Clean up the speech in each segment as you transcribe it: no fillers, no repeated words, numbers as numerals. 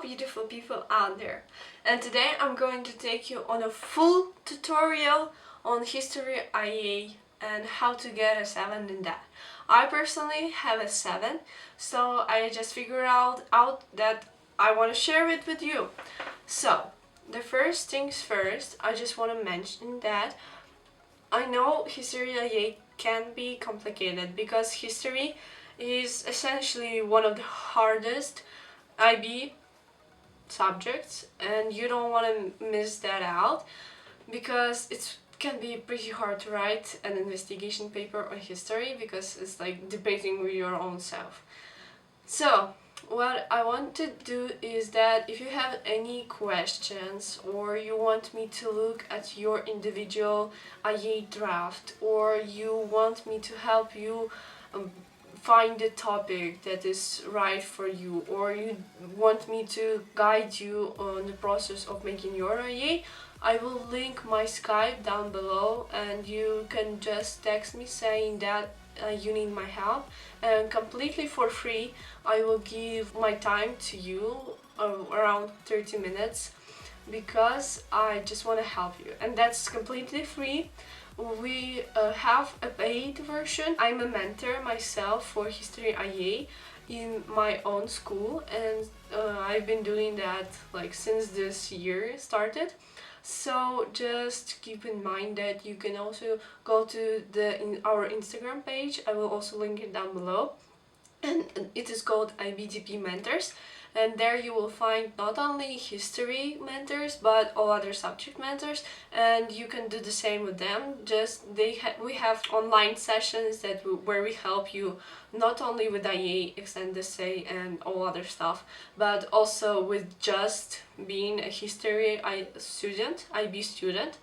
beautiful people out there. And today I'm going to take you on a full tutorial on history IA and how to get a 7 in that. I personally have a 7, so I just figured out that I want to share it with you. So, the first things first, I just want to mention that I know history IA can be complicated because history is essentially one of the hardest IB subjects, and you don't want to miss that out because it can be pretty hard to write an investigation paper on history because it's like debating with your own self. So what I want to do is that if you have any questions or you want me to look at your individual IA draft, or you want me to help you find a topic that is right for you, or you want me to guide you on the process of making your IA, I will link my Skype down below, and you can just text me saying that you need my help, and completely for free I will give my time to you, around 30 minutes, because I just want to help you, and that's completely free. We have a paid version. I'm a mentor myself for history IA in my own school, and I've been doing that like since this year started. So just keep in mind that you can also go to our Instagram page. I will also link it down below, and it is called IBDP Mentors, and there you will find not only history mentors but all other subject mentors, and you can do the same with them. Just we have online sessions where we help you not only with IA, extended essay and all other stuff, but also with just being a history IB student.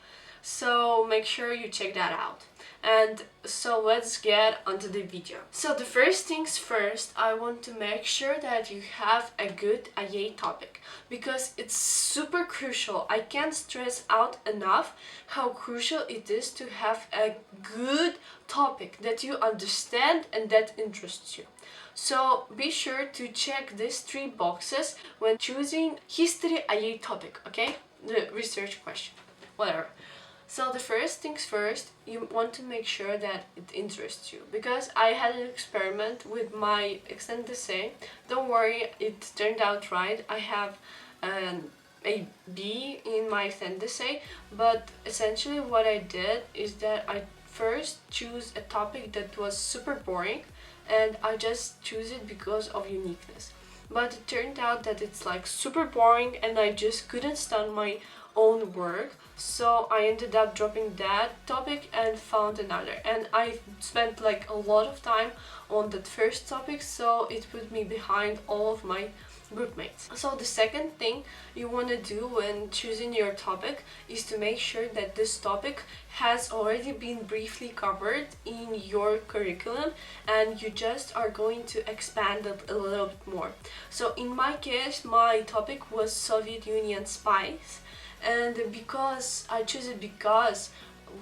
So make sure you check that out. And so let's get onto the video. So the first things first, I want to make sure that you have a good IA topic, because it's super crucial. I can't stress out enough how crucial it is to have a good topic that you understand and that interests you. So be sure to check these 3 boxes when choosing history IA topic, okay? The research question, whatever. So the first things first, you want to make sure that it interests you, because I had an experiment with my extended essay. Don't worry, it turned out right. I have a B in my extended essay, but essentially what I did is that I first choose a topic that was super boring, and I just choose it because of uniqueness. But it turned out that it's like super boring and I just couldn't stand my own work, so I ended up dropping that topic and found another, and I spent like a lot of time on that first topic, so it put me behind all of my group mates. So the second thing you want to do when choosing your topic is to make sure that this topic has already been briefly covered in your curriculum, and you just are going to expand it a little bit more. So in my case, my topic was Soviet Union spies, and because I choose it because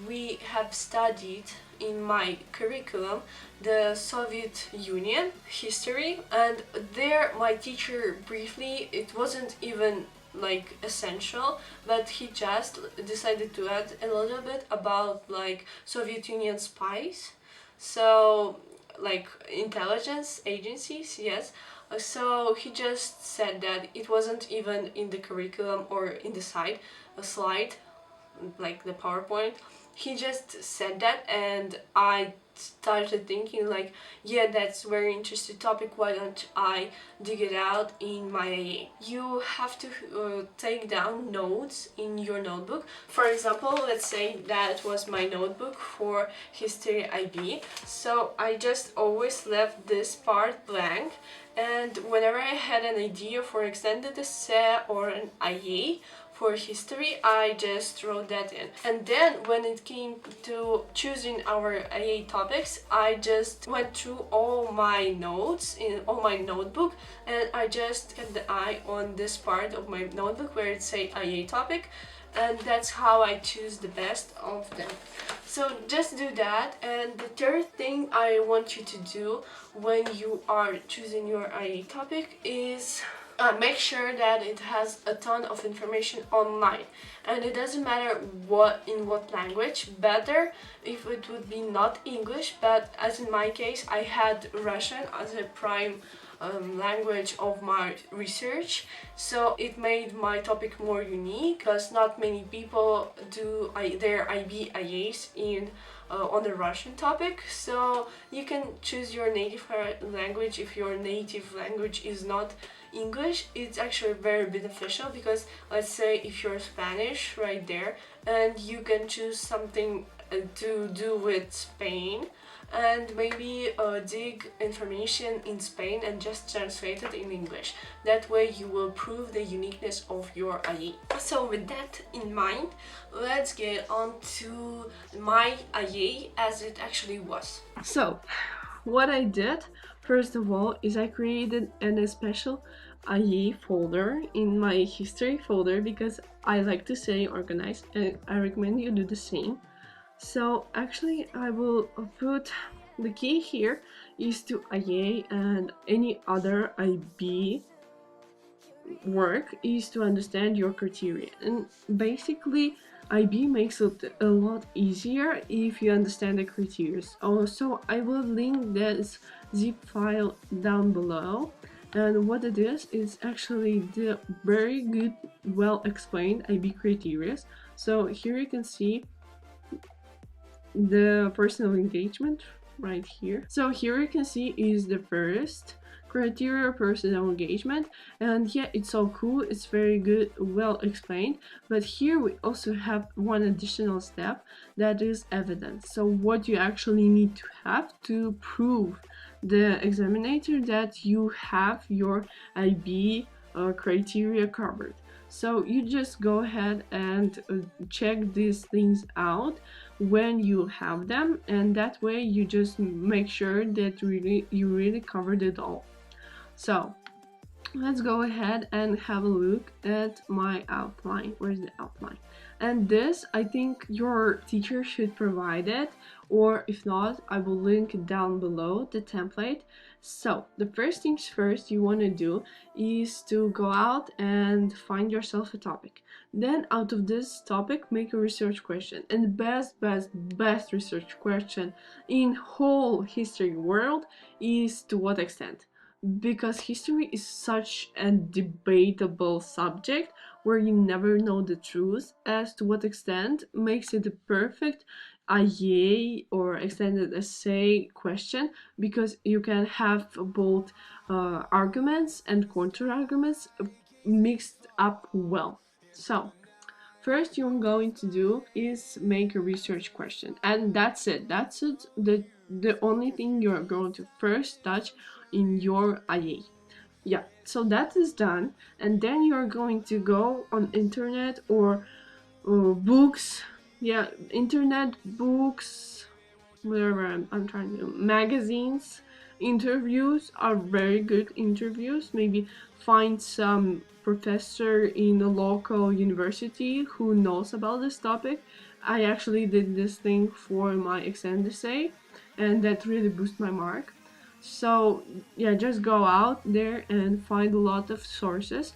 we have studied in my curriculum the Soviet Union history, and there my teacher briefly, it wasn't even like essential, but he just decided to add a little bit about like Soviet Union spies, so like intelligence agencies, yes. So he just said that it wasn't even in the curriculum or in the slide, like the PowerPoint. He just said that, and I started thinking like, yeah, that's very interesting topic, why don't I dig it out in my AA. You have to take down notes in your notebook. For example, let's say that was my notebook for history IB, so I just always left this part blank, and whenever I had an idea for extended essay or an IA for history, I just wrote that in. And then when it came to choosing our IA topics, I just went through all my notes in all my notebook, and I just kept the eye on this part of my notebook where it say IA topic, and that's how I choose the best of them. So just do that. And the third thing I want you to do when you are choosing your IA topic is make sure that it has a ton of information online, and it doesn't matter what language. Better if it would be not English, but as in my case I had Russian as a prime language of my research, so it made my topic more unique because not many people do their IBIAs in on the Russian topic. So you can choose your native language. If your native language is not English, it's actually very beneficial, because let's say if you're Spanish right there and you can choose something to do with Spain, and maybe dig information in Spain and just translate it in English. That way you will prove the uniqueness of your IA. So with that in mind, let's get on to my IA as it actually was. So what I did first of all is I created a special IA folder in my history folder, because I like to stay organized and I recommend you do the same. So actually I will put the key here is to IA and any other IB work is to understand your criteria, and basically IB makes it a lot easier if you understand the criteria. Also, I will link this zip file down below, and what it is actually the very good, well explained IB criteria. So here you can see the personal engagement right here. So here you can see is the first criteria, personal engagement, and yeah, it's so cool, it's very good, well explained. But here we also have one additional step, that is evidence. So what you actually need to have to prove the examiner that you have your IB criteria covered. So you just go ahead and check these things out when you have them, and that way you just make sure that you really covered it all. So let's go ahead and have a look at my outline. Where's the outline? And this, I think your teacher should provide it, or if not, I will link it down below, the template. So the first things first you want to do is to go out and find yourself a topic. Then out of this topic, make a research question. And the best research question in whole history world is to what extent? Because history is such a debatable subject where you never know the truth as to what extent makes it the perfect IA or extended essay question, because you can have both arguments and counter arguments mixed up well. So first you're going to do is make a research question, and that's it. The only thing you're going to first touch in your IA. Yeah, so that is done, and then you're going to go on internet or books. Yeah, internet, books, whatever I'm trying to do. Magazines, interviews are very good interviews. Maybe find some professor in a local university who knows about this topic. I actually did this thing for my extended essay, and that really boosted my mark. So yeah, just go out there and find a lot of sources.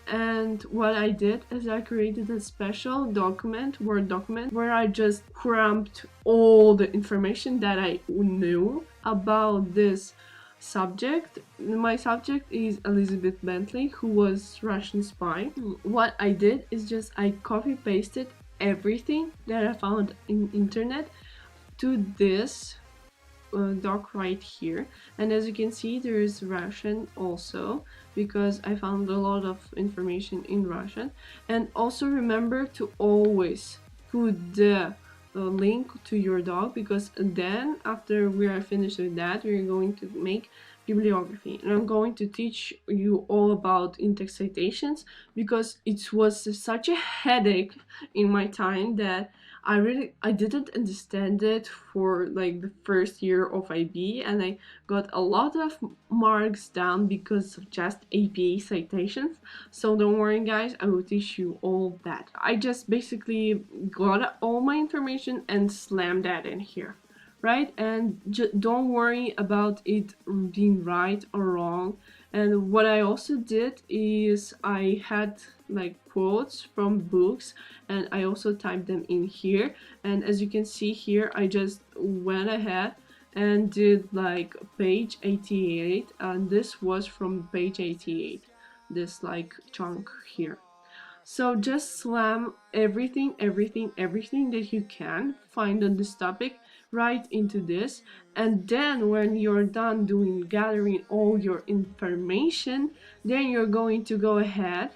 And what I did is I created a special document, Word document, where I just cramped all the information that I knew about this subject. My subject is Elizabeth Bentley, who was Russian spy. What I did is just I copy pasted everything that I found in internet to this doc right here, and as you can see there is Russian also, because I found a lot of information in Russian. And also remember to always put the link to your doc, because then after we are finished with that, we're going to make bibliography, and I'm going to teach you all about in-text citations, because it was such a headache in my time that I didn't understand it for like the first year of IB, and I got a lot of marks down because of just APA citations. So don't worry guys, I will teach you all that. I just basically got all my information and slammed that in here, right? And don't worry about it being right or wrong. And what I also did is I had like quotes from books, and I also typed them in here. And as you can see here, I just went ahead and did like page 88, and this was from page 88, this like chunk here. So just slam everything that you can find on this topic right into this. And then when you're done doing gathering all your information, then you're going to go ahead,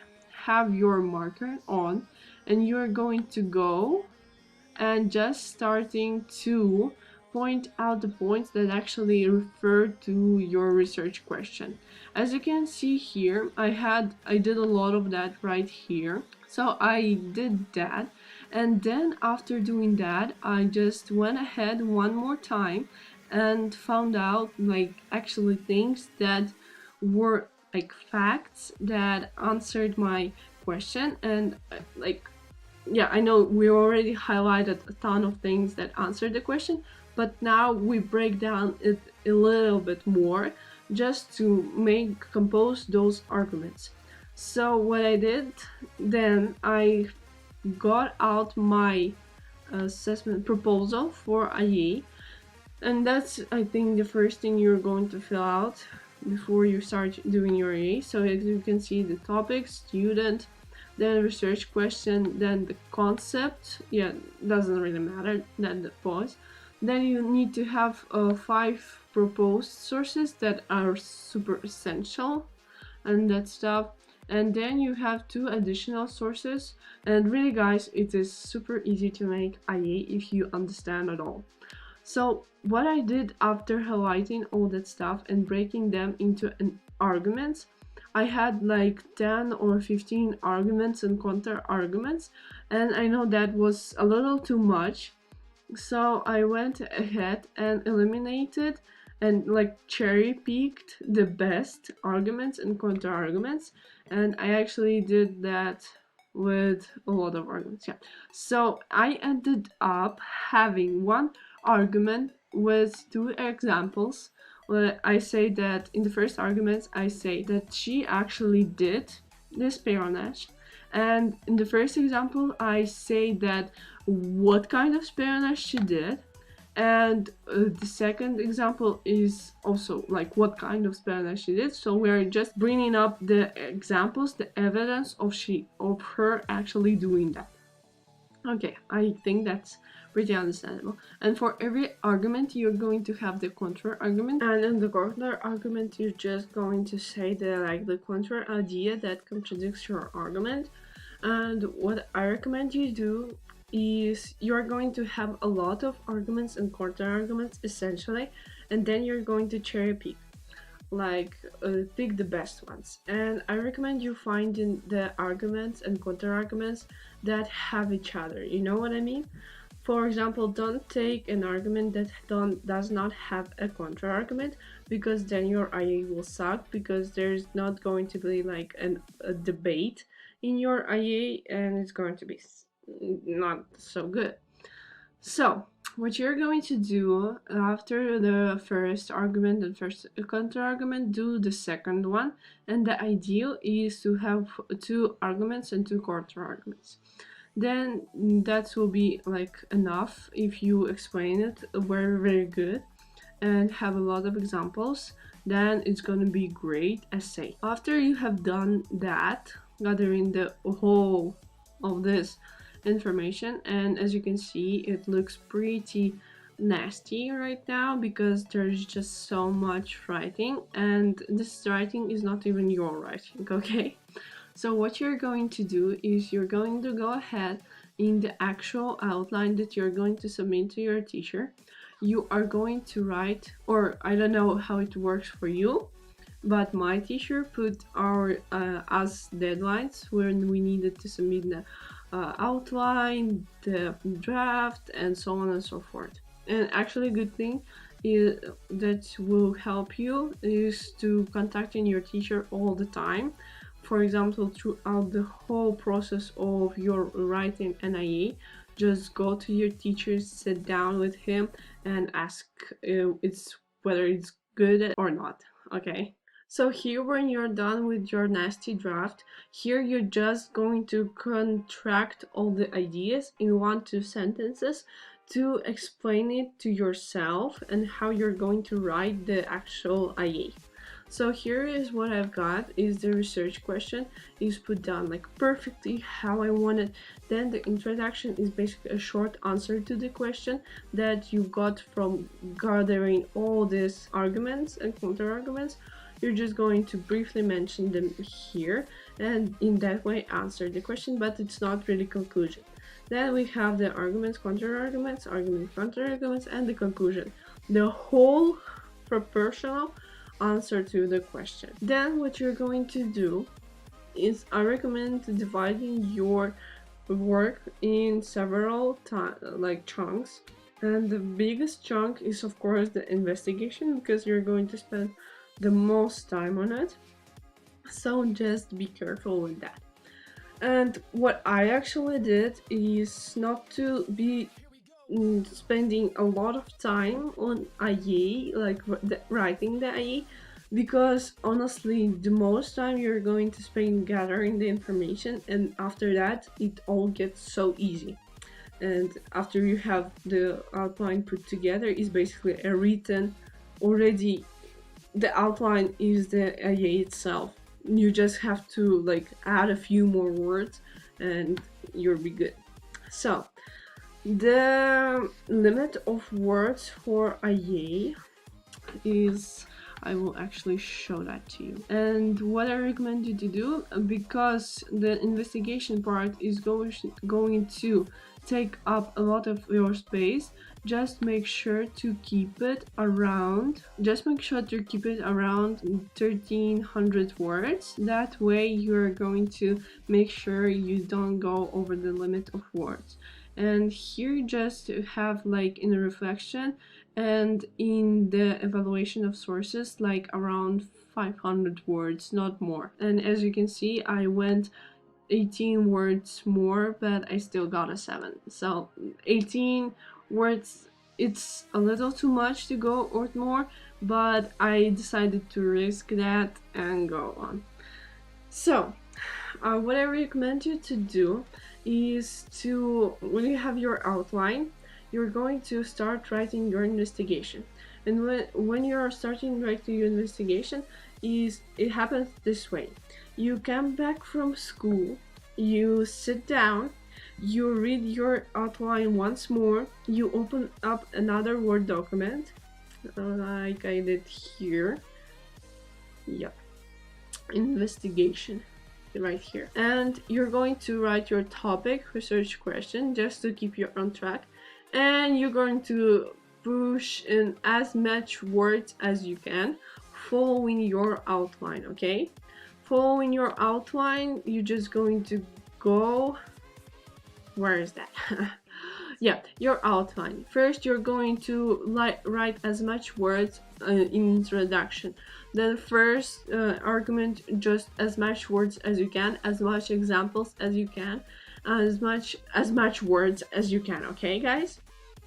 have your marker on, and you're going to go and just starting to point out the points that actually refer to your research question. As you can see here, I did a lot of that right here. So I did that, and then after doing that, I just went ahead one more time and found out like actually things that were like facts that answered my question. And like, yeah, I know we already highlighted a ton of things that answer the question, but now we break down it a little bit more just to compose those arguments. So what I did then, I got out my assessment proposal for IA, and that's, I think, the first thing you're going to fill out before you start doing your IA. So as you can see, the topic, student, then research question, then the concept, yeah, doesn't really matter, then the pause. Then you need to have 5 proposed sources that are super essential and that stuff. And then you have 2 additional sources. And really guys, it is super easy to make IA if you understand it all. So what I did after highlighting all that stuff and breaking them into an arguments, I had like 10 or 15 arguments and counter arguments, and I know that was a little too much. So I went ahead and eliminated and like cherry picked the best arguments and counter arguments, and I actually did that with a lot of arguments. Yeah, so I ended up having one argument with 2 examples. Well, I say that in the first argument, I say that she actually did this espionage, and in the first example, I say that what kind of espionage she did, and the second example is also like what kind of espionage she did. So we're just bringing up the examples, the evidence of her actually doing that. Okay, I think that's pretty understandable. And for every argument, you're going to have the counter argument, and in the counter argument, you're just going to say the counter idea that contradicts your argument. And what I recommend you do is you're going to have a lot of arguments and counter arguments essentially, and then you're going to cherry pick, pick the best ones. And I recommend you finding the arguments and counter arguments that have each other. You know what I mean? For example, don't take an argument that does not have a counter argument, because then your IA will suck, because there's not going to be like a debate in your IA, and it's going to be not so good. So what you're going to do after the first argument and first counter argument, do the second one, and the ideal is to have 2 arguments and 2 counter arguments. Then that will be like enough if you explain it very good and have a lot of examples. Then it's gonna be great essay. After you have done that, gathering the whole of this information, and as you can see, it looks pretty nasty right now because there's just so much writing, and this writing is not even your writing, okay? So what you're going to do is you're going to go ahead in the actual outline that you're going to submit to your teacher. You are going to write, or I don't know how it works for you, but my teacher put our as deadlines when we needed to submit the outline, the draft, and so on and so forth. And actually, a good thing is that will help you is to contacting your teacher all the time. For example, throughout the whole process of your writing an IA, just go to your teacher, sit down with him, and ask whether it's good or not. Okay. So here, when you're done with your nasty draft, here you're just going to contract all the ideas in 1-2 sentences to explain it to yourself and how you're going to write the actual IA. So here is what I've got, is the research question is put down like perfectly how I want it. Then the introduction is basically a short answer to the question that you got from gathering all these arguments and counter arguments. You're just going to briefly mention them here and in that way answer the question, but it's not really conclusion. Then we have the arguments, counter arguments, argument, counter arguments, and the conclusion. The whole proportional answer to the question. Then what you're going to do is, I recommend dividing your work in several chunks, and the biggest chunk is of course the investigation, because you're going to spend the most time on it, so just be careful with that. And what I actually did is not to be spending a lot of time on IA, like writing the IA, because honestly the most time you're going to spend gathering the information, and after that it all gets so easy. And after you have the outline put together, is basically a written already, the outline is the IA itself. You just have to like add a few more words and you'll be good. So the limit of words for IA is, I will actually show that to you. And what I recommend you to do, because the investigation part is going to take up a lot of your space, just make sure to keep it around 1300 words. That way you're going to make sure you don't go over the limit of words. And here just have like in the reflection and in the evaluation of sources like around 500 words, not more. And as you can see, I went 18 words more, but I still got a 7. So 18 words, it's a little too much to go or more, but I decided to risk that and go on. So what I recommend you to do is to, when you have your outline, you're going to start writing your investigation. And when you're starting writing your investigation, it happens this way. You come back from school, you sit down, you read your outline once more, you open up another Word document, like I did here. Yep, investigation, right here. And you're going to write your topic, research question, just to keep you on track. And you're going to push in as much words as you can, following your outline, okay? Following your outline, you're just going to go, where is that? Yeah, your outline. First, you're going to write as much words in introduction. Then first argument, just as much words as you can, as much examples as you can, as much words as you can, okay guys?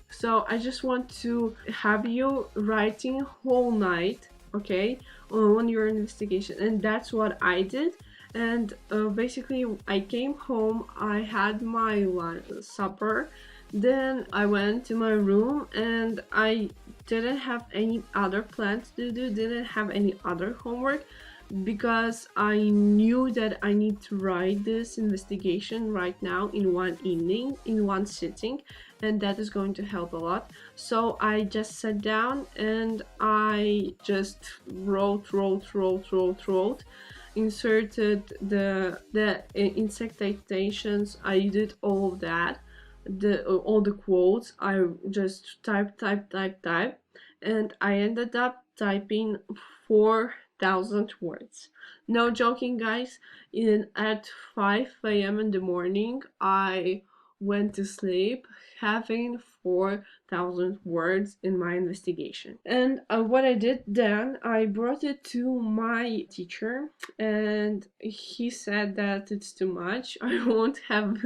So I just want to have you writing whole night, okay, on your investigation. And that's what I did. And basically I came home, I had my supper, then I went to my room, and I didn't have any other plans to do, didn't have any other homework, because I knew that I need to write this investigation right now in one evening, in one sitting, and that is going to help a lot. So I just sat down and I just wrote, inserted the insect citations, I did all of that, all the quotes, I just type, and I ended up typing 4,000 words. No joking, guys. At 5 a.m. in the morning, I went to sleep having 4,000 words in my investigation. And what I did then, I brought it to my teacher, and he said that it's too much. I won't have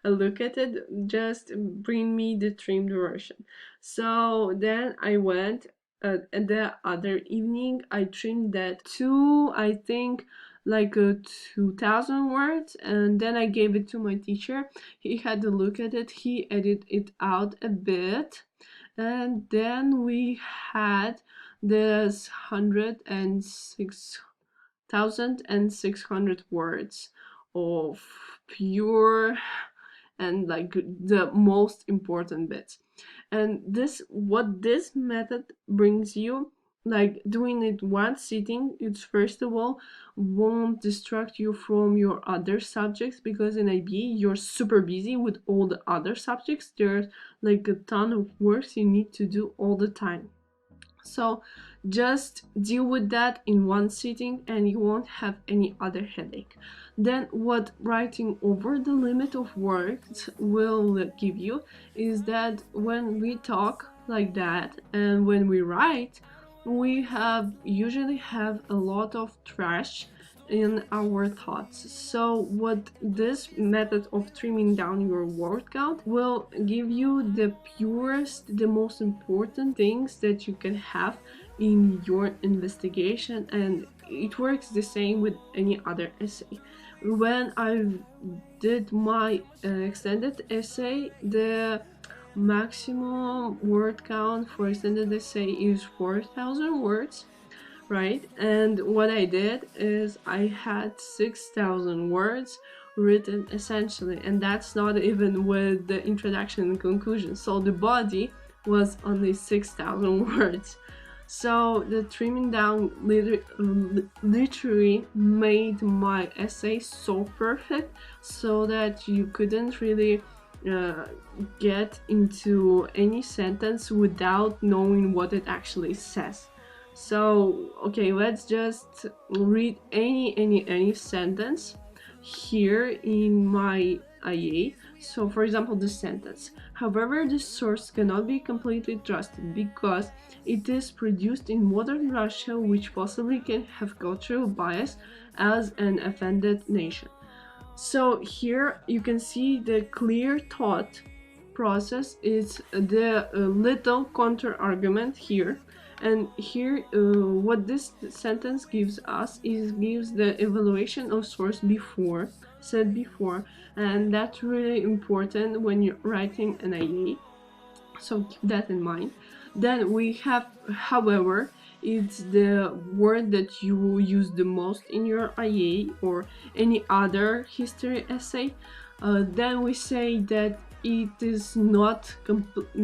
a look at it, just bring me the trimmed version. So then I went and the other evening I trimmed that to, I think, like 2,000 words, and then I gave it to my teacher. He had to look at it, he edited it out a bit, and then we had this 106,600 words of pure and like the most important bits. And this, what this method brings you, like doing it one sitting, it's first of all won't distract you from your other subjects, because in IB you're super busy with all the other subjects. There's like a ton of works you need to do all the time. So just deal with that in one sitting and you won't have any other headache. Then what writing over the limit of words will give you is that when we talk like that and when we write, we usually have a lot of trash in our thoughts. So what this method of trimming down your word count will give you the purest, the most important things that you can have in your investigation, and it works the same with any other essay. When I did my extended essay, the maximum word count for extended essay is 4,000 words, right? And what I did is I had 6,000 words written essentially, and that's not even with the introduction and conclusion. So the body was only 6,000 words. So the trimming down literally made my essay so perfect, so that you couldn't really get into any sentence without knowing what it actually says. So okay, let's just read any sentence here in my IA. So for example, this sentence: however, this source cannot be completely trusted because it is produced in modern Russia, which possibly can have cultural bias as an offended nation. So here you can see the clear thought process is the little counter argument here. And here what this sentence gives us is gives the evaluation of source said before, and that's really important when you're writing an IA, so keep that in mind. Then we have however, it's the word that you will use the most in your IA or any other history essay. Then we say that it is not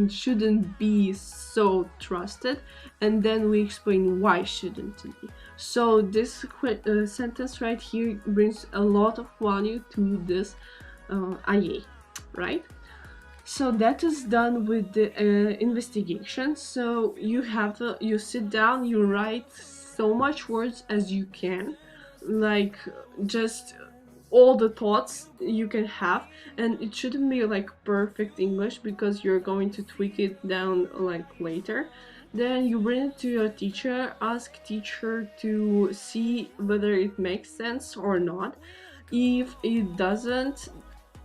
shouldn't be so trusted, and then we explain why shouldn't it be. So this sentence right here brings a lot of value to this IA, right? So that is done with the investigation. So you sit down, you write so much words as you can, like just all the thoughts you can have, and it shouldn't be like perfect English because you're going to tweak it down like later. Then you bring it to your teacher, ask teacher to see whether it makes sense or not. If it doesn't,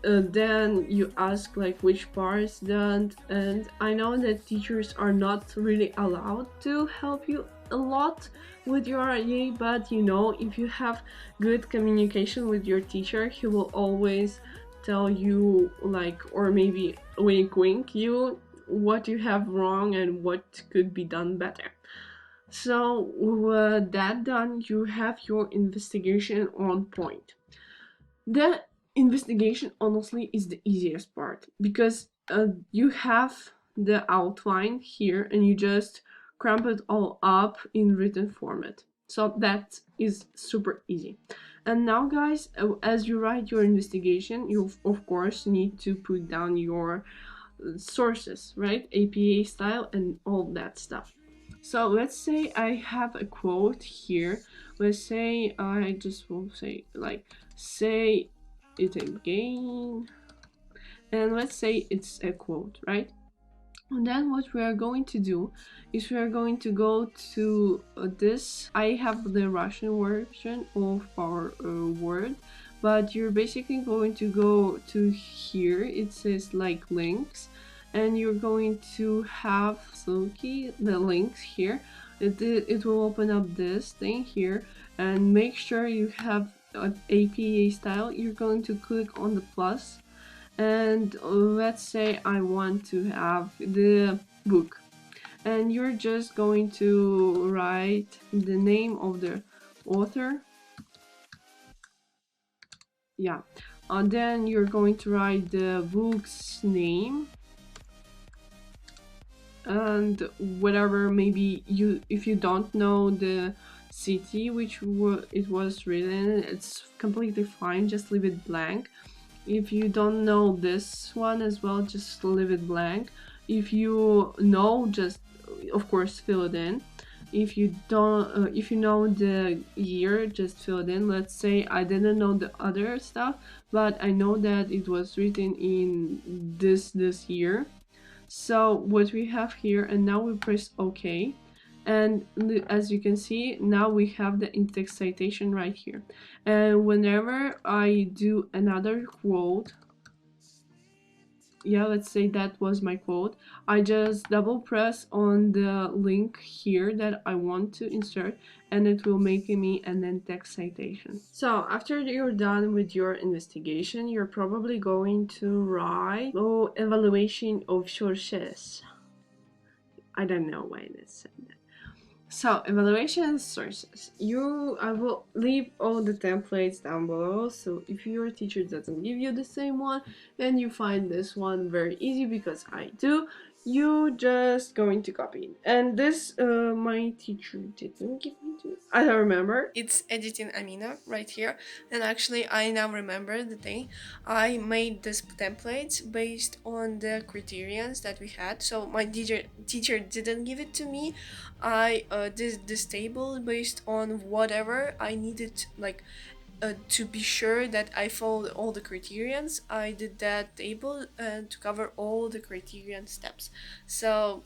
then you ask like which parts don't. And I know that teachers are not really allowed to help you a lot with your IA, but you know, if you have good communication with your teacher, he will always tell you, like, or maybe wink you what you have wrong and what could be done better. So with that done, you have your investigation on point. The investigation honestly is the easiest part, because you have the outline here and you just cramp it all up in written format. So that is super easy. And now guys, as you write your investigation, you of course need to put down your sources, right? APA style and all that stuff. So let's say I have a quote here. Let's say I just will say like, say it again, and let's say it's a quote, right? And then what we are going to do is we are going to go to this. I have the Russian version of our word, but you're basically going to go to here. It says like links, and you're going to have the links here. It will open up this thing here, and make sure you have an APA style. You're going to click on the plus, and let's say I want to have the book, and you're just going to write the name of the author. Yeah, and then you're going to write the book's name, and whatever, maybe if you don't know the city which it was written, it's completely fine, just leave it blank. If you don't know this one as well, just leave it blank. If you know, just of course fill it in. If you don't, if you know the year, just fill it in. Let's say I didn't know the other stuff, but I know that it was written in this year. So what we have here, and now we press OK, and as you can see, now we have the in-text citation right here. And whenever I do another quote, yeah, let's say that was my quote, I just double press on the link here that I want to insert, and it will make me an in-text citation. So after you're done with your investigation, you're probably going to write evaluation of sources. I don't know why that's said that. So evaluation sources, I will leave all the templates down below, so if your teacher doesn't give you the same one and you find this one very easy, because I do, you just going to copy it. And this my teacher didn't give me to, I don't remember, it's editing Amina right here. And actually I now remember the thing, I made this templates based on the criterions that we had. So my teacher didn't give it to me. I did this table based on whatever I needed, like to be sure that I followed all the criterions. I did that table to cover all the criterion steps, so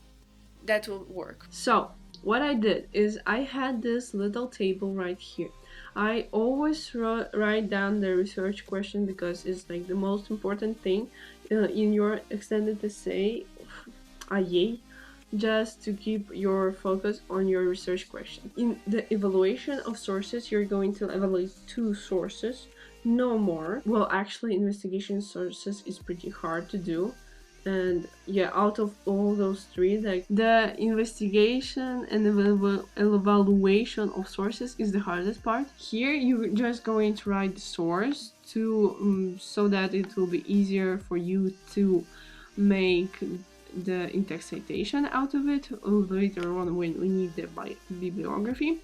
that will work. So what I did is I had this little table right here. I always write down the research question, because it's like the most important thing in your extended essay, IA, just to keep your focus on your research question. In the evaluation of sources, you're going to evaluate 2 sources, no more. Well, actually, investigation sources is pretty hard to do. And yeah, out of all those 3, like the investigation and evaluation of sources is the hardest part. Here, you're just going to write the source to so that it will be easier for you to make the in-text citation out of it later on when we need the bibliography.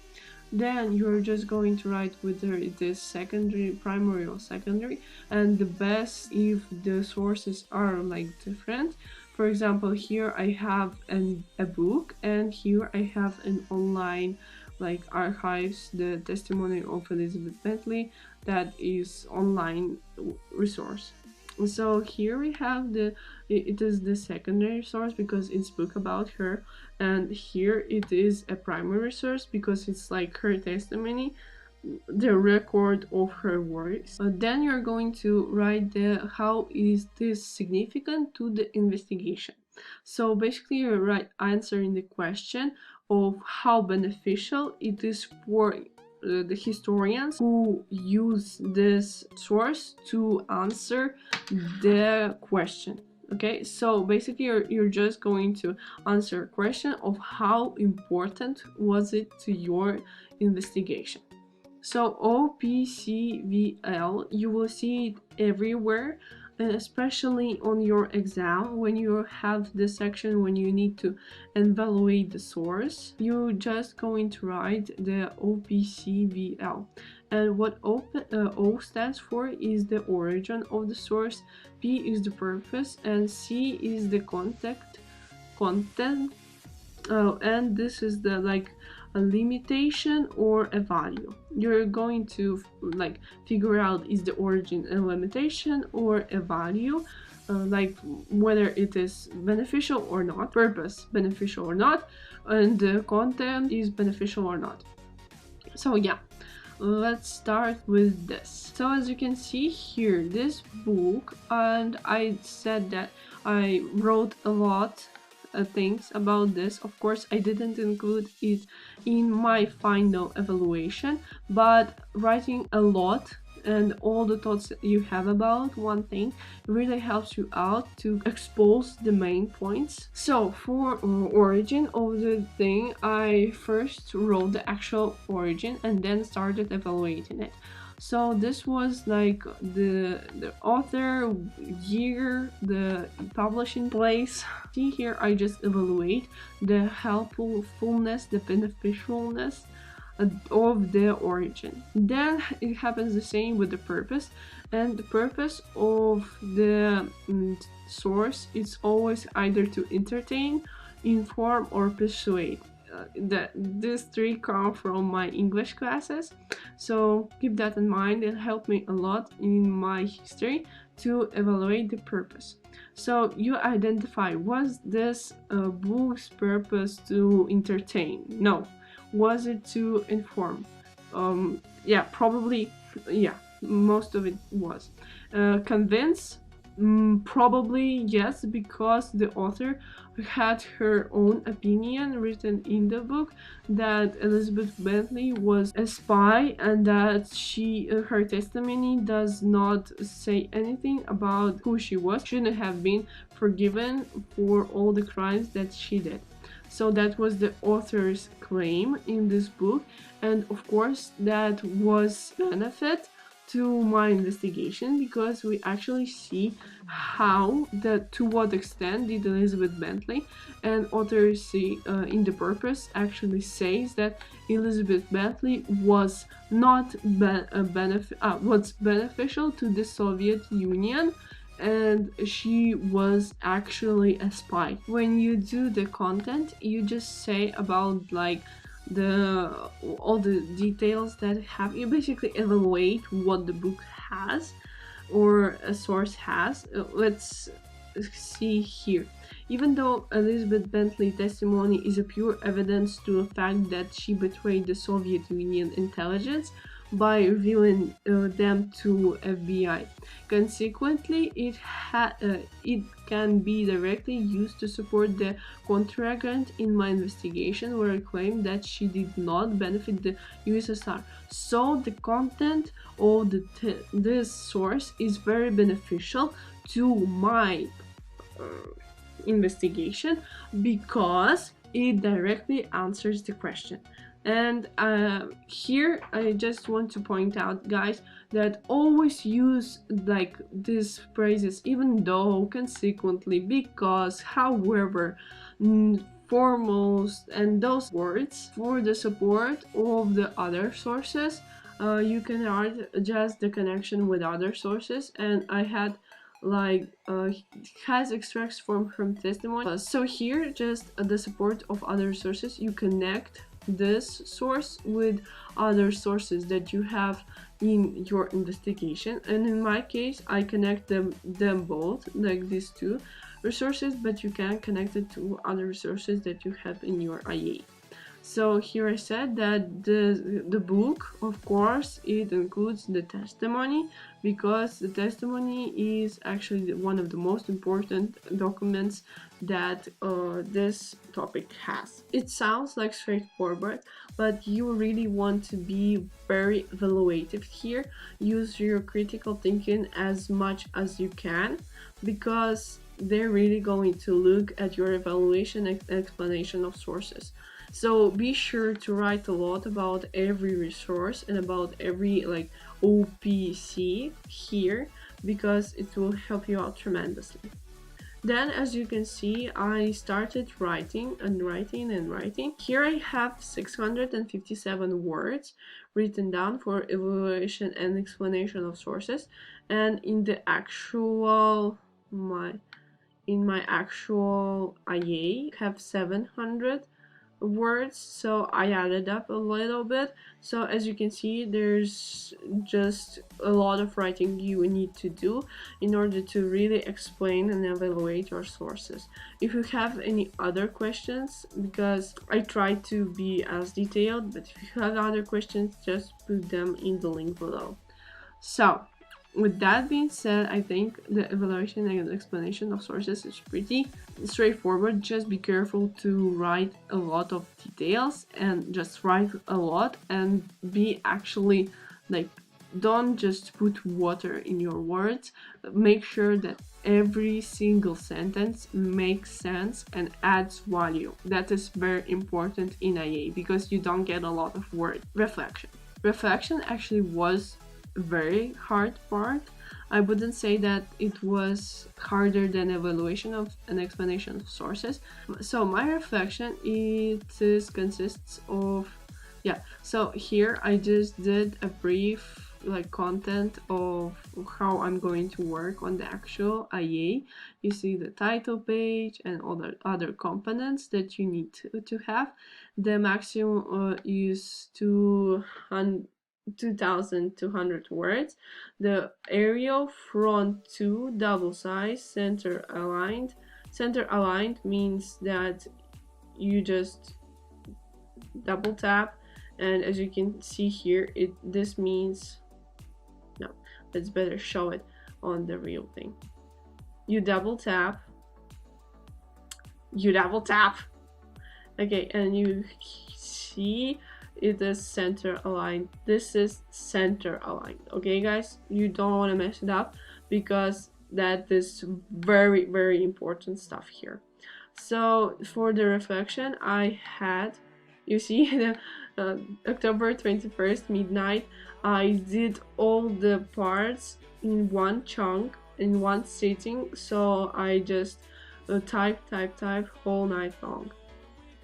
Then you're just going to write whether it is secondary, primary or secondary, and the best if the sources are like different. For example, here I have a book, and here I have an online like archives, the testimony of Elizabeth Bentley, that is online resource. So here we have it is the secondary source because it's book about her, and here it is a primary source because it's like her testimony, the record of her works. Then you're going to write how is this significant to the investigation. So basically you're answering the question of how beneficial it is for the historians who use this source to answer the question. Okay, so basically you're just going to answer a question of how important was it to your investigation. So OPCVL, you will see it everywhere, especially on your exam when you have the section when you need to evaluate the source. You're just going to write the OPCVL, and what O stands for is the origin of the source, P is the purpose, and C is the content, and this is the like a limitation or a value. You're going to like figure out is the origin a limitation or a value, like whether it is beneficial or not, purpose beneficial or not, and the content is beneficial or not. So yeah, let's start with this. So as you can see here, this book, and I said that I wrote a lot things about this. Of course, I didn't include it in my final evaluation, but writing a lot and all the thoughts that you have about one thing really helps you out to expose the main points. So for origin of the thing, I first wrote the actual origin and then started evaluating it. So this was like the author, year, the publishing place. See here, I just evaluate the helpfulness, the beneficialness of the origin. Then it happens the same with the purpose, and the purpose of the source is always either to entertain, inform, or persuade. These three come from my English classes, so keep that in mind. It helped me a lot in my history to evaluate the purpose. So you identify, was this book's purpose to entertain? No. Was it to inform? Yeah, probably, yeah, most of it was. Convince? Probably yes, because the author had her own opinion written in the book that Elizabeth Bentley was a spy, and that her testimony does not say anything about who she was. Shouldn't have been forgiven for all the crimes that she did. So that was the author's claim in this book, and of course that was benefit to my investigation, because we actually see to what extent did Elizabeth Bentley, and authors see in the purpose actually says that Elizabeth Bentley was not was beneficial to the Soviet Union, and she was actually a spy. When you do the content, you just say about like all the details that have, you basically evaluate what the book has or a source has. Let's see here. Even though Elizabeth Bentley's testimony is a pure evidence to the fact that she betrayed the Soviet Union intelligence by revealing them to FBI. Consequently, it can be directly used to support the contrargument in my investigation, where I claim that she did not benefit the USSR. So the content of this source is very beneficial to my investigation, because it directly answers the question. And here I just want to point out, guys, that always use like these phrases, even though, consequently, because, however, foremost, and those words for the support of the other sources. You can write just the connection with other sources, and I had like has extracts from testimony. So here, just the support of other sources, you connect this source with other sources that you have in your investigation, and in my case I connect them both, like these two resources, but you can connect it to other resources that you have in your IA. So here I said that the book, of course, it includes the testimony, because the testimony is actually one of the most important documents that this topic has. It sounds like straightforward, but you really want to be very evaluative here. Use your critical thinking as much as you can, because they're really going to look at your evaluation and explanation of sources. So be sure to write a lot about every resource and about every like OPC here, because it will help you out tremendously. Then, as you can see, I started writing and writing and writing. Here I have 657 words written down for evaluation and explanation of sources, and in the actual in my actual IA I have 700 words, so I added up a little bit. So as you can see, there's just a lot of writing you need to do in order to really explain and evaluate your sources. If you have any other questions, because I try to be as detailed, but if you have other questions, just put them in the link below. So with that being said, I think the evaluation and explanation of sources is pretty straightforward. Just be careful to write a lot of details, and just write a lot, and be actually like, don't just put water in your words. Make sure that every single sentence makes sense and adds value. That is very important in IA, because you don't get a lot of word reflection. Reflection actually was very hard part. I wouldn't say that it was harder than evaluation of an explanation of sources. So my reflection, consists of, yeah, so here I just did a brief like content of how I'm going to work on the actual IA. You see the title page and other components that you need to have. The maximum is 2,200 words. The Arial front 2 double size center aligned. Center aligned means that you just double tap, and as you can see here, this means, no, let's better show it on the real thing. You double tap, okay, and you see it is center aligned. This is center aligned, okay guys? You don't want to mess it up, because that is very, very important stuff here. So for the reflection, I had, you see, the October 21st midnight, I did all the parts in one chunk, in one sitting. So I just type whole night long.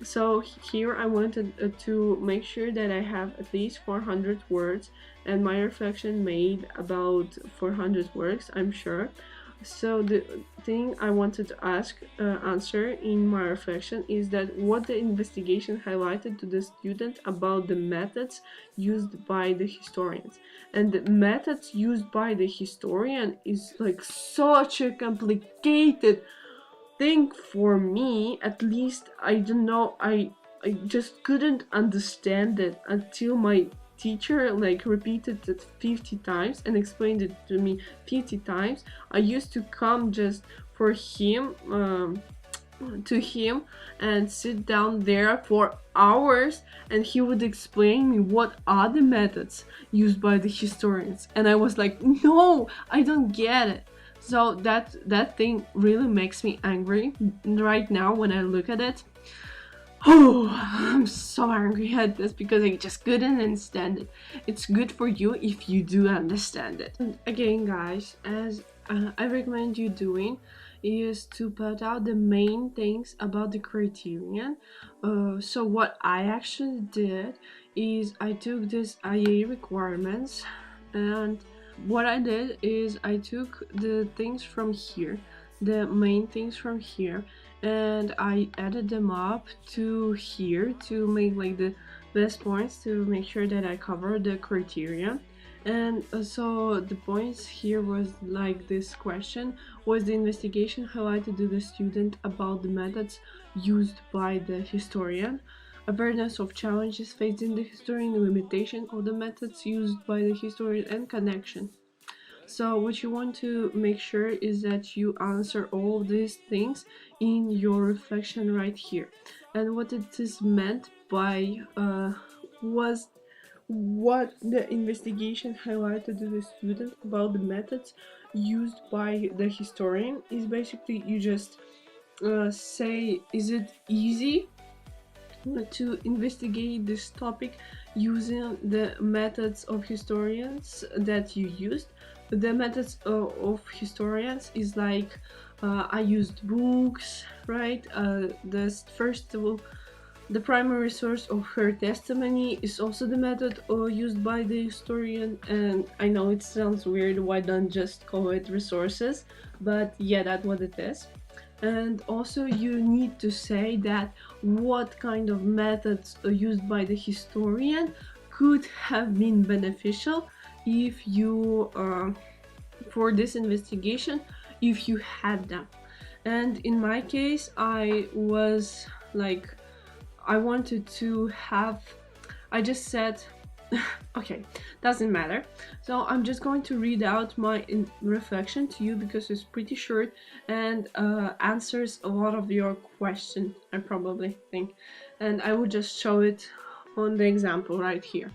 So here I wanted to make sure that I have at least 400 words, and my reflection made about 400 words, I'm sure. So the thing I wanted to answer in my reflection is that what the investigation highlighted to the student about the methods used by the historians. And the methods used by the historian is like such a complicated thing for me. At least, I don't know, I just couldn't understand it until my teacher like repeated it 50 times and explained it to me 50 times. I used to come just for him, to him, and sit down there for hours, and he would explain me what are the methods used by the historians, and I was like, no, I don't get it. So that thing really makes me angry right now when I look at it. Oh, I'm so angry at this, because I just couldn't understand it. It's good for you if you do understand it. And again, guys, as I recommend you doing, is to put out the main things about the criterion. So what I actually did is I took this IA requirements, and what I did is I took the things from here, the main things from here, and I added them up to here to make like the best points, to make sure that I cover the criteria. And so the points here was like this question: was the investigation highlighted to the student about the methods used by the historian, awareness of challenges faced in the historian, limitation of the methods used by the historian, and connection. So what you want to make sure is that you answer all of these things in your reflection right here. And what it is meant by was what the investigation highlighted to the student about the methods used by the historian is basically you just say, is it easy to investigate this topic using the methods of historians that you used. The methods of historians is like I used books, right? First of all, the primary source of her testimony is also the method used by the historian. And I know it sounds weird, why don't just call it resources, but yeah, that's what it is. And also you need to say that what kind of methods used by the historian could have been beneficial if you for this investigation, if you had them. And in my case, I was like, I wanted to have, I just said, okay, doesn't matter. So I'm just going to read out my reflection to you because it's pretty short and answers a lot of your question, I probably think. And I will just show it on the example right here.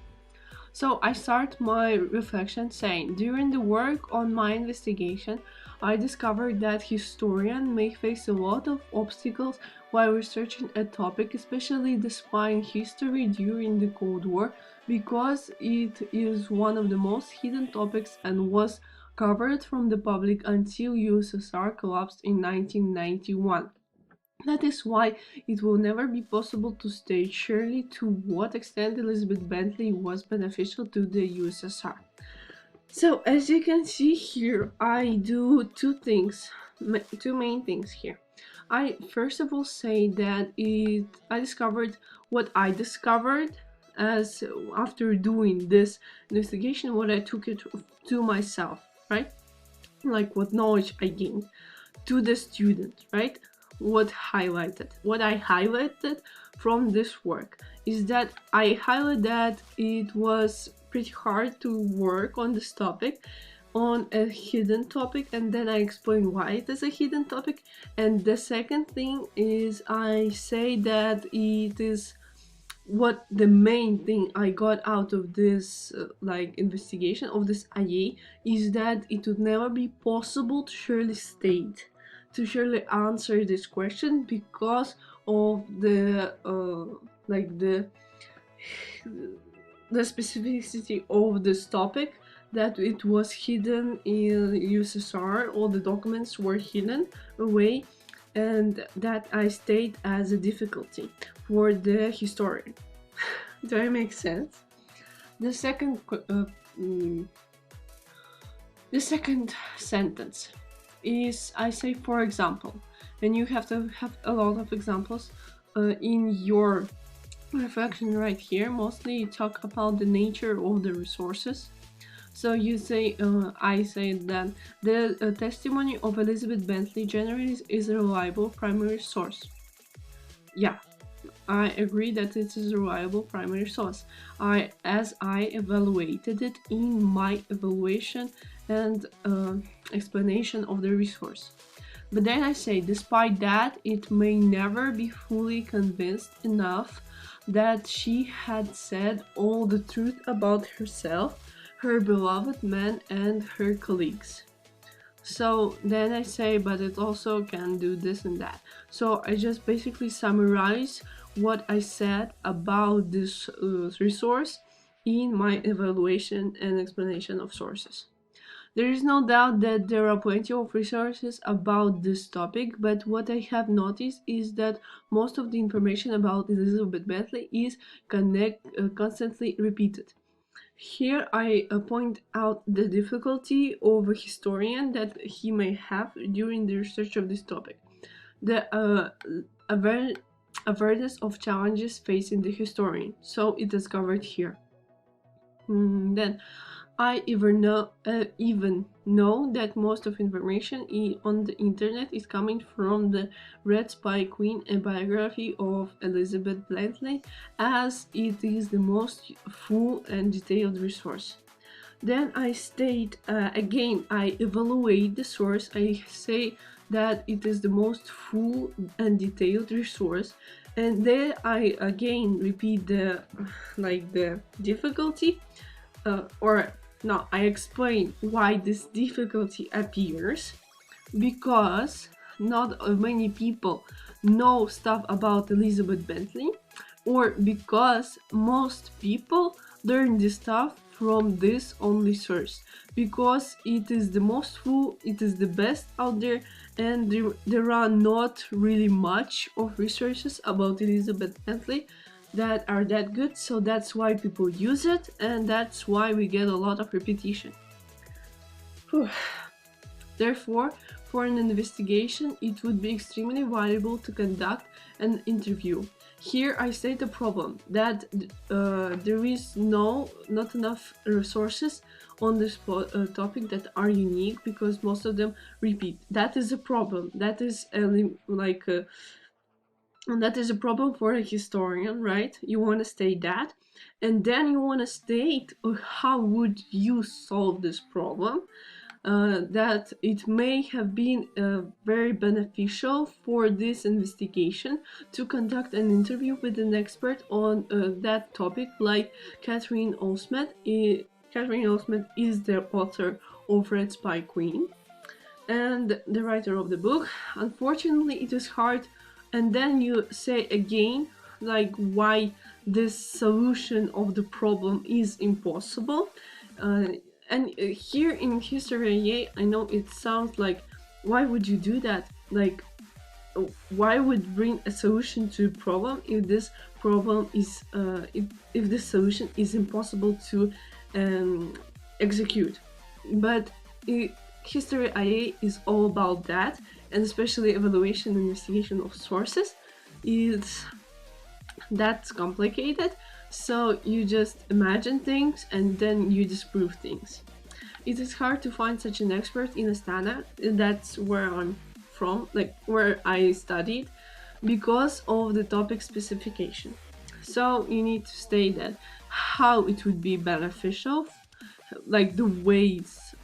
So I start my reflection saying, during the work on my investigation, I discovered that historians may face a lot of obstacles while researching a topic, especially the spy in history during the Cold War, because it is one of the most hidden topics and was covered from the public until USSR collapsed in 1991. That is why it will never be possible to state surely to what extent Elizabeth Bentley was beneficial to the USSR. So, as you can see here, I do two main things here. I first of all say that I discovered what I discovered as after doing this investigation, what I took it to myself, right? Like what knowledge I gained to the student, right? What I highlighted from this work is that I highlighted that it was pretty hard to work on this topic, on a hidden topic, and then I explain why it is a hidden topic. And the second thing is I say that it is what the main thing I got out of this investigation of this IA is that it would never be possible to surely answer this question because of the the specificity of this topic, that it was hidden in USSR, all the documents were hidden away, and that I state as a difficulty for the historian. Do I make sense? The second sentence is I say, for example, and you have to have a lot of examples in your reflection right here. Mostly you talk about the nature of the resources. So you say, I say that the testimony of Elizabeth Bentley generally is a reliable primary source. Yeah, I agree that it is a reliable primary source. As I evaluated it in my evaluation and explanation of the resource. But then I say, despite that, it may never be fully convinced enough that she had said all the truth about herself, her beloved man, and her colleagues. So then I say, but it also can do this and that. So I just basically summarize what I said about this resource in my evaluation and explanation of sources. There is no doubt that there are plenty of resources about this topic, but what I have noticed is that most of the information about Elizabeth Bentley is constantly repeated. Here I point out the difficulty of a historian that he may have during the research of this topic. The awareness of challenges facing the historian, so it is covered here. Then I even know that most of information on the internet is coming from the Red Spy Queen, a biography of Elizabeth Bentley, as it is the most full and detailed resource. Then I state, again, I evaluate the source. I say that it is the most full and detailed resource, and then I again repeat the difficulty, I explain why this difficulty appears, because not many people know stuff about Elizabeth Bentley, or because most people learn this stuff from this only source, because it is the most full, it is the best out there, and there are not really much of resources about Elizabeth Bentley that are that good, so that's why people use it, and that's why we get a lot of repetition. Therefore, for an investigation, it would be extremely valuable to conduct an interview. Here I state the problem that there is not enough resources on this topic that are unique, because most of them repeat. That is a problem. That is that is a problem for a historian, right? You want to state that, and then you want to state how would you solve this problem. That it may have been very beneficial for this investigation to conduct an interview with an expert on that topic, like Catherine Olsmet. Catherine Olsmet is the author of Red Spy Queen and the writer of the book. Unfortunately, it is hard, and then you say again like why this solution of the problem is impossible. And here in History IA, I know it sounds like, why would you do that? Like, why would bring a solution to a problem if this problem is if this solution is impossible to execute? But History IA is all about that, and especially evaluation and investigation of sources. That's complicated. So you just imagine things and then you disprove things. It is hard to find such an expert in Astana. That's where I'm from, like where I studied, because of the topic specification. So you need to state that how it would be beneficial, like the ways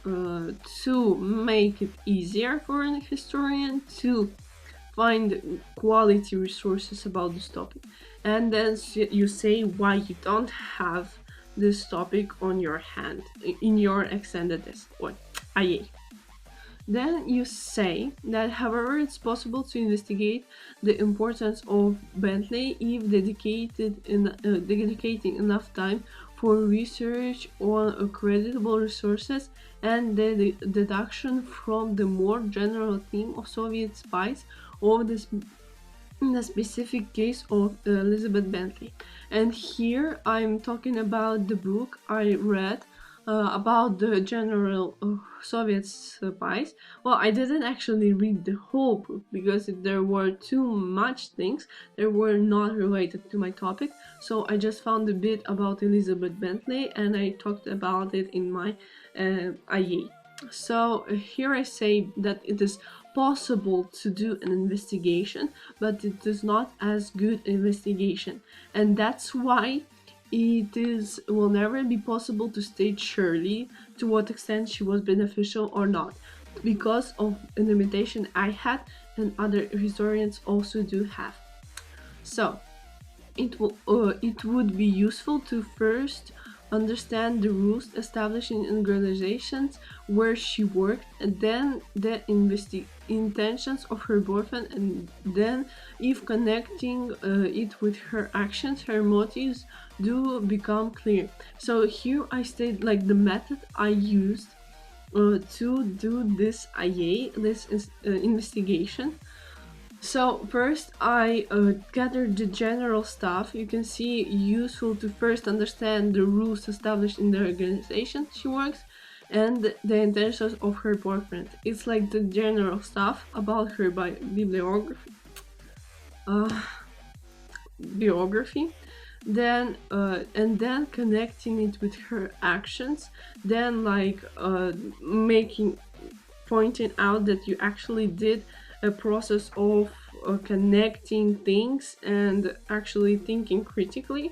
to make it easier for a historian to find quality resources about this topic, and then you say why you don't have this topic on your hand in your extended or IA. Then you say that however it's possible to investigate the importance of Bentley if dedicating enough time for research on credible resources and the deduction from the more general theme of Soviet spies of the specific case of Elizabeth Bentley. And here I'm talking about the book I read about the general Soviet spies. Well, I didn't actually read the whole book because there were too much things that were not related to my topic, so I just found a bit about Elizabeth Bentley and I talked about it in my IA. So here I say that it is possible to do an investigation, but it is not as good investigation, and that's why will never be possible to state surely to what extent she was beneficial or not, because of a limitation I had and other historians also do have. So it would be useful to first understand the rules established in organizations where she worked, and then the intentions of her boyfriend, and then if connecting it with her actions, her motives do become clear. So here I state like the method I used to do this IA, this investigation. So first I gathered the general stuff. You can see useful to first understand the rules established in the organization she works and the intentions of her boyfriend. It's like the general stuff about her bibliography. Then and then connecting it with her actions, then like pointing out that you actually did a process of connecting things and actually thinking critically,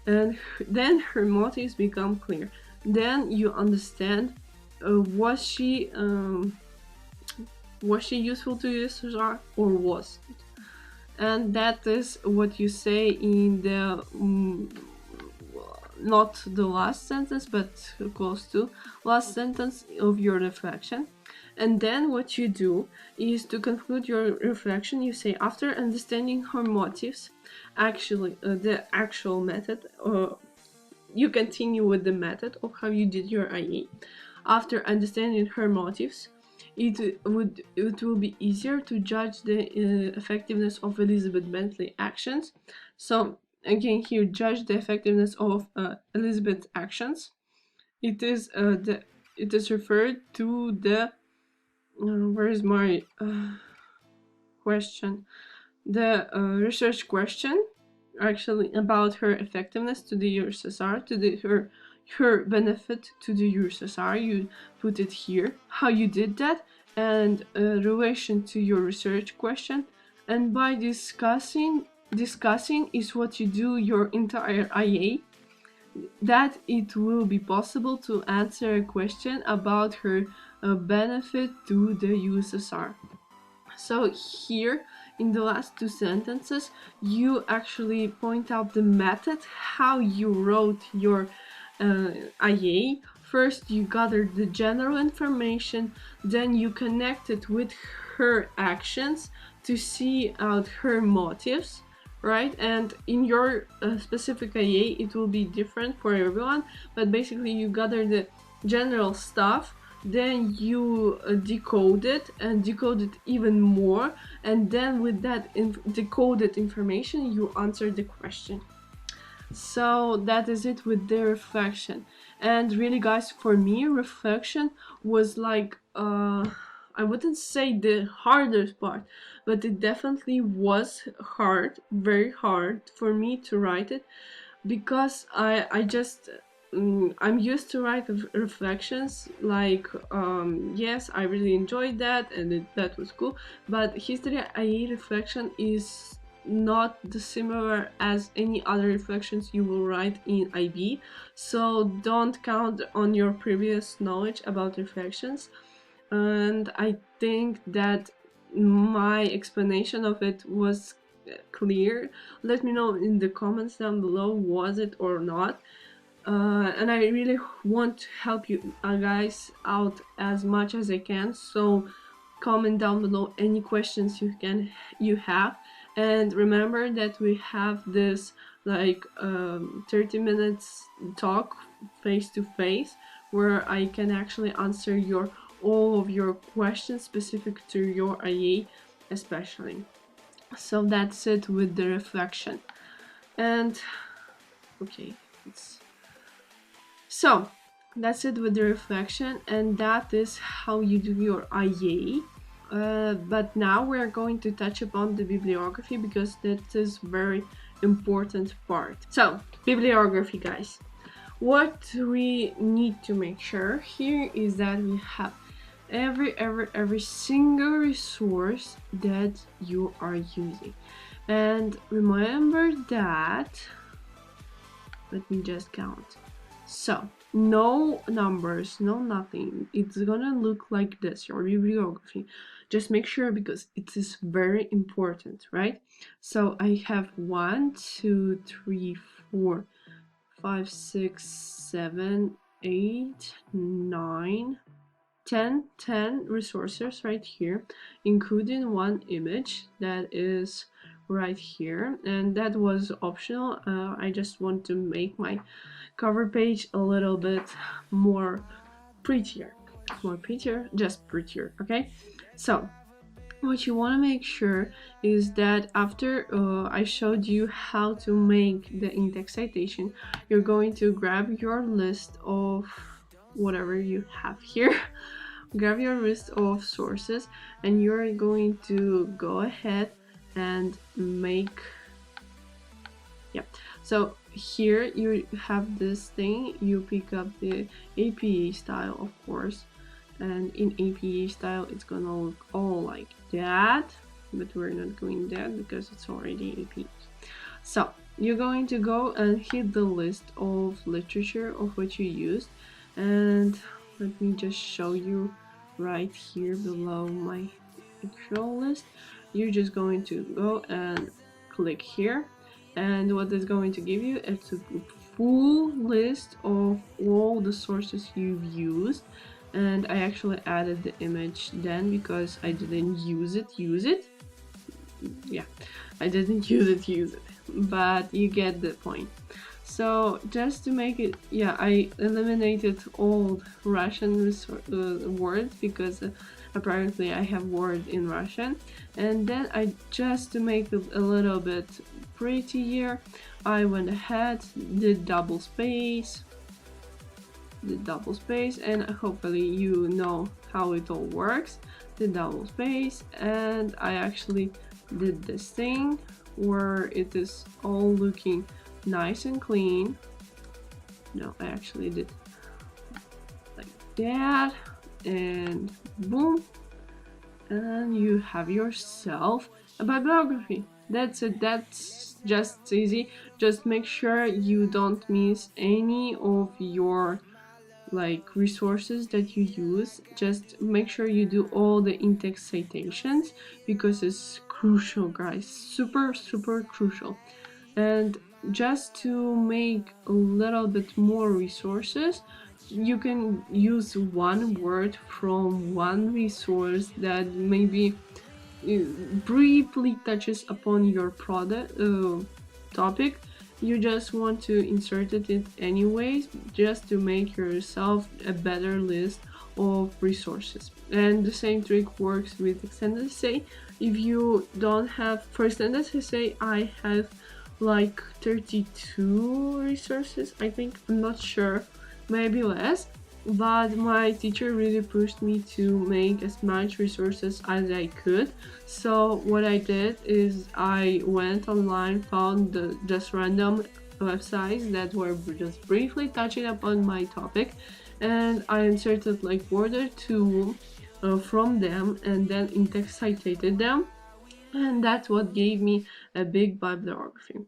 and then her motives become clear. Then you understand was she useful to USSR or wasn't, and that is what you say in the not the last sentence but close to last sentence of your reflection. And then what you do is to conclude your reflection, you say, after understanding her motives, actually the actual method, you continue with the method of how you did your IA. After understanding her motives, it will be easier to judge the effectiveness of Elizabeth Bentley actions. So again, here, judge the effectiveness of Elizabeth's actions. It is referred to the where is my question? The research question, actually about her effectiveness to the USSR, to her benefit to the USSR. You put it here, how you did that, and relation to your research question. And by discussing is what you do your entire IA, that it will be possible to answer a question about her benefit to the USSR. So here in the last two sentences you actually point out the method how you wrote your IA. First you gathered the general information, then you connected with her actions to see out her motives, right? And in your specific IA it will be different for everyone, but basically you gather the general stuff, then you decode it and decode it even more, and then with that decoded information you answer the question. So that is it with the reflection. And really guys, for me reflection was like I wouldn't say the hardest part, but it definitely was hard, very hard for me to write it, because I just I'm used to write reflections like yes, I really enjoyed that and that was cool, but history IA reflection is not the similar as any other reflections you will write in IB, so don't count on your previous knowledge about reflections. And I think that my explanation of it was clear. Let me know in the comments down below, was it or not. And I really want to help you guys out as much as I can, so comment down below any questions you have. And remember that we have this like 30 minutes talk face to face where I can actually answer all of your questions specific to your IA especially. So that's it with the reflection. And okay, so that's it with the reflection, and that is how you do your IA. But now we're going to touch upon the bibliography, because that is very important part. So bibliography guys, what we need to make sure here is that we have every single resource that you are using. And remember that, let me just count. So no numbers, no nothing, it's gonna look like this, your bibliography. Just make sure, because it is very important, right? So I have 1 2 3 4 5 6 7 8 9 10 resources right here, including one image that is right here, and that was optional. I just want to make my cover page a little bit more prettier, just prettier. Okay, so what you want to make sure is that after I showed you how to make the in-text citation, you're going to grab your list of whatever you have here. Grab your list of sources, and you're going to go ahead and make, yeah, so here you have this thing, you pick up the APA style, of course, and in APA style it's gonna look all like that, but we're not going that because it's already APA. So you're going to go and hit the list of literature of what you used, and let me just show you right here below my actual list. You're just going to go and click here, and what it's going to give you is a full list of all the sources you've used. And I actually added the image then because I didn't use it. Yeah, I didn't use it, but you get the point. So just to make it, yeah, I eliminated all Russian words because apparently I have word in Russian. And then I, just to make it a little bit prettier, I went ahead, did double space, the double space, and hopefully you know how it all works. The double space, and I actually did this thing where it is all looking nice and clean. No, I actually did like that, and boom, and you have yourself a bibliography. That's it. That's just easy. Just make sure you don't miss any of your like resources that you use. Just make sure you do all the in-text citations, because it's crucial, guys. Super crucial. And just to make a little bit more resources, you can use one word from one resource that maybe briefly touches upon your product topic. You just want to insert it anyways, just to make yourself a better list of resources. And the same trick works with extended essay. If you don't have, for extended essay, I have like 32 resources, I think. I'm not sure, maybe less, but my teacher really pushed me to make as much resources as I could. So what I did is I went online, found just random websites that were just briefly touching upon my topic, and I inserted like word or two from them, and then in-text cited them, and that's what gave me a big bibliography.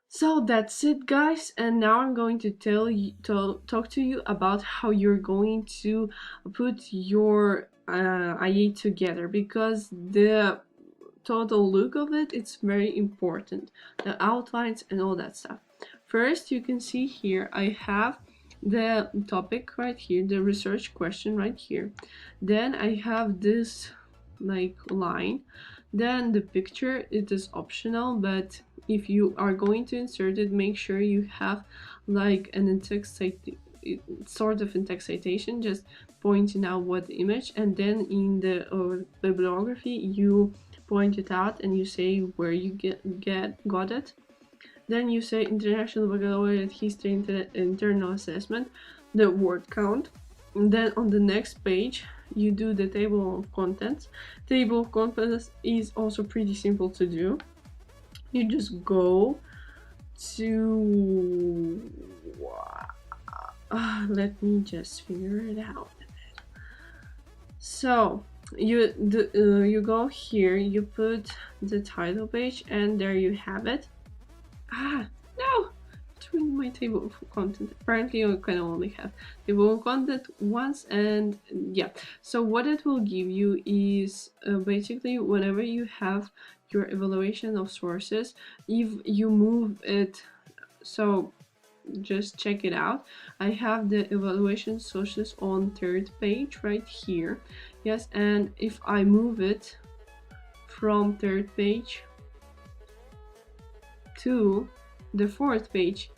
So that's it, guys, and now I'm going to talk to you about how you're going to put your IA together, because the total look of it's very important, the outlines and all that stuff. First, you can see here I have the topic right here, the research question right here. Then I have this like line. Then the picture, it is optional, but if you are going to insert it, make sure you have like an in-text sort of in-text citation, just pointing out what image, and then in the bibliography you point it out and you say where you got it. Then you say International Baccalaureate History Internal Assessment, the word count. And then on the next page you do the table of contents. Table of contents is also pretty simple to do. You just go to let me just figure it out. So you go here, you put the title page, and there you have it. No, it's ruined my table of content. Apparently you can only have table of content once, and yeah. So what it will give you is basically whenever you have your evaluation of sources, if you move it, so just check it out. I have the evaluation sources on third page right here. Yes, and if I move it from third page to the fourth page,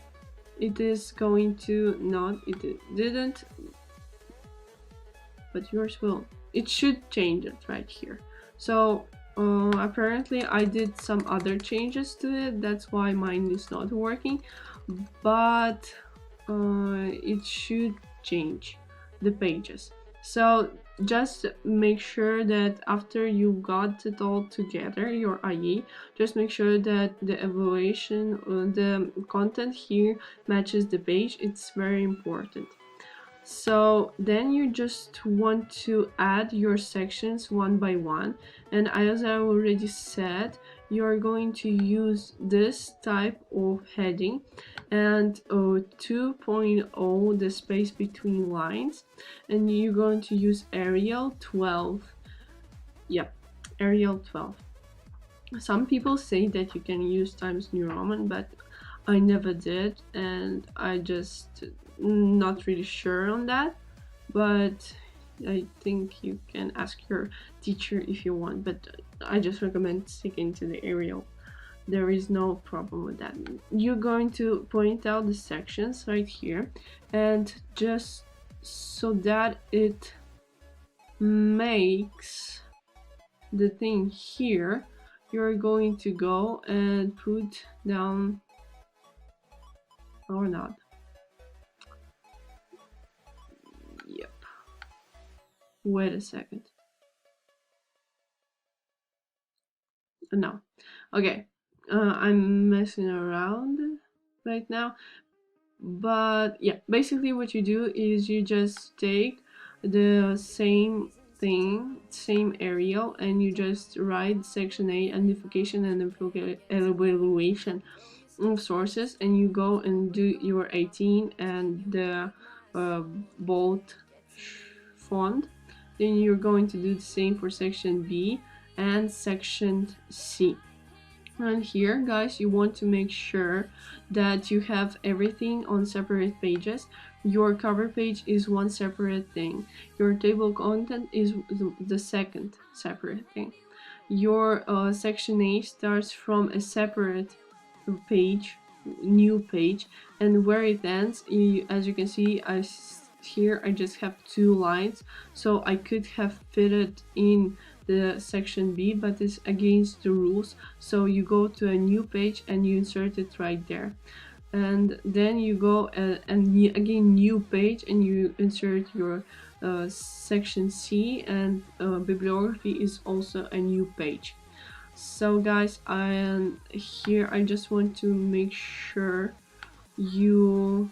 it is going to not, it didn't, but yours will. It should change it right here. So apparently I did some other changes to it, that's why mine is not working, but it should change the pages. So just make sure that after you got it all together, your IE, just make sure that the evaluation, the content here matches the page. It's very important. So then you just want to add your sections one by one, and as I already said, you're going to use this type of heading, and 2.0, the space between lines, and you're going to use Arial 12. Yep, Arial 12. Some people say that you can use Times New Roman, but I never did, and I just not really sure on that, but I think you can ask your teacher if you want, but I just recommend sticking to the Arial. There is no problem with that. You're going to point out the sections right here, and just so that it makes the thing here, you're going to go and put down, or not, Wait a second. No. Okay. I'm messing around right now. But yeah, basically what you do is you just take the same thing, same area, and you just write section A, identification and evaluation of sources, and you go and do your 18 and the bold font. Then you're going to do the same for section B and section C. And here, guys, you want to make sure that you have everything on separate pages. Your cover page is one separate thing. Your table content is the second separate thing. Your section A starts from a separate page, new page, and where it ends, as you can see, here I just have 2 lines, so I could have fitted in the section B, but it's against the rules, so you go to a new page and you insert it right there, and then you go and again new page and you insert your section C, and bibliography is also a new page. So guys, here I just want to make sure you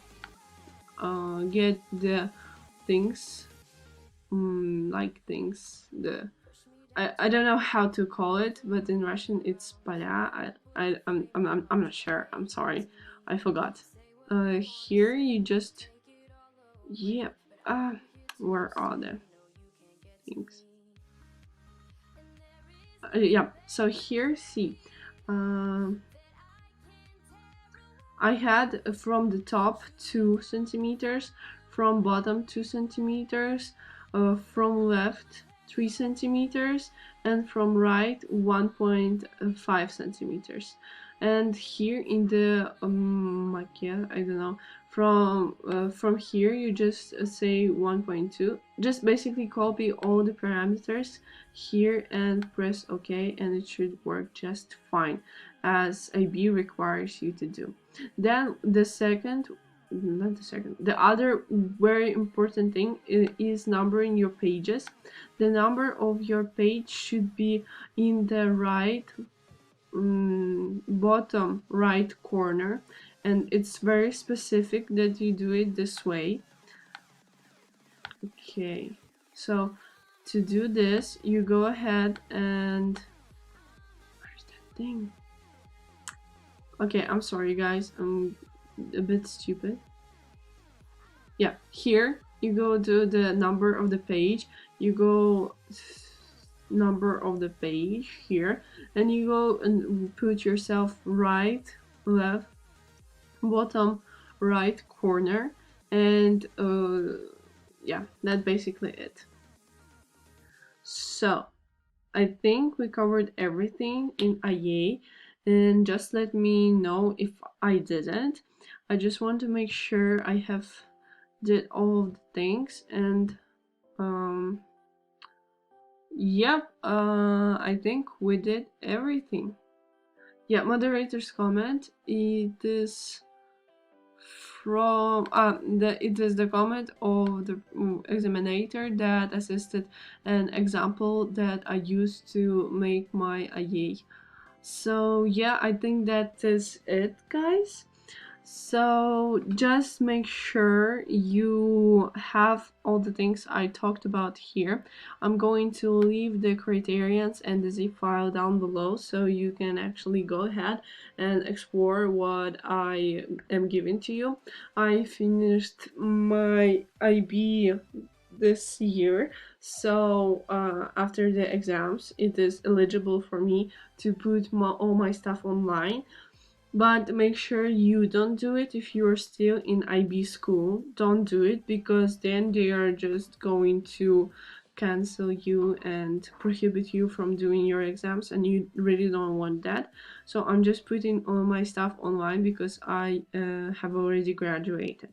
get the things, like things, I don't know how to call it, but in Russian it's pala. I'm not sure. I'm sorry, I forgot. Here you just, yeah. Where are the things? Yeah. So here, see. I had from the top 2 centimeters, from bottom 2 centimeters, from left 3 centimeters, and from right 1.5 centimeters. And here in the I don't know, from here you just say 1.2. Just basically copy all the parameters here and press OK, and it should work just fine, as IB requires you to do. Then the other very important thing is numbering your pages. The number of your page should be in the right bottom right corner, and it's very specific that you do it this way. Okay, so to do this, you go ahead and where's that thing? Okay, I'm sorry guys, I'm a bit stupid. Yeah, here you go to the number of the page, you go number of the page here, and you go and put yourself right, left, bottom right corner, and yeah, that's basically it. So I think we covered everything in IA, and just let me know if I didn't. I just want to make sure I have did all of the things, and yep, I think we did everything. Yeah, moderator's comment, it is from it is the comment of the examiner that assisted an example that I used to make my IA. So yeah, I think that is it, guys. So just make sure you have all the things I talked about here. I'm going to leave the criterions and the zip file down below, so you can actually go ahead and explore what I am giving to you. I finished my IB this year, so after the exams it is eligible for me to put all my stuff online. But make sure you don't do it if you're still in IB school. Don't do it, because then they are just going to cancel you and prohibit you from doing your exams, and you really don't want that. So I'm just putting all my stuff online because I have already graduated.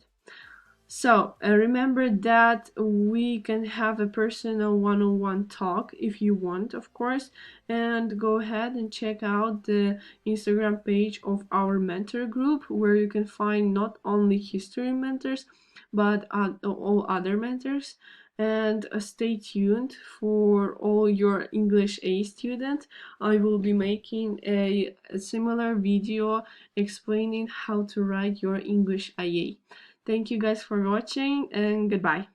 So remember that we can have a personal one-on-one talk if you want, of course, and go ahead and check out the Instagram page of our mentor group, where you can find not only history mentors but all other matters. And stay tuned for all your English A students. I will be making a similar video explaining how to write your English IA. Thank you guys for watching, and goodbye.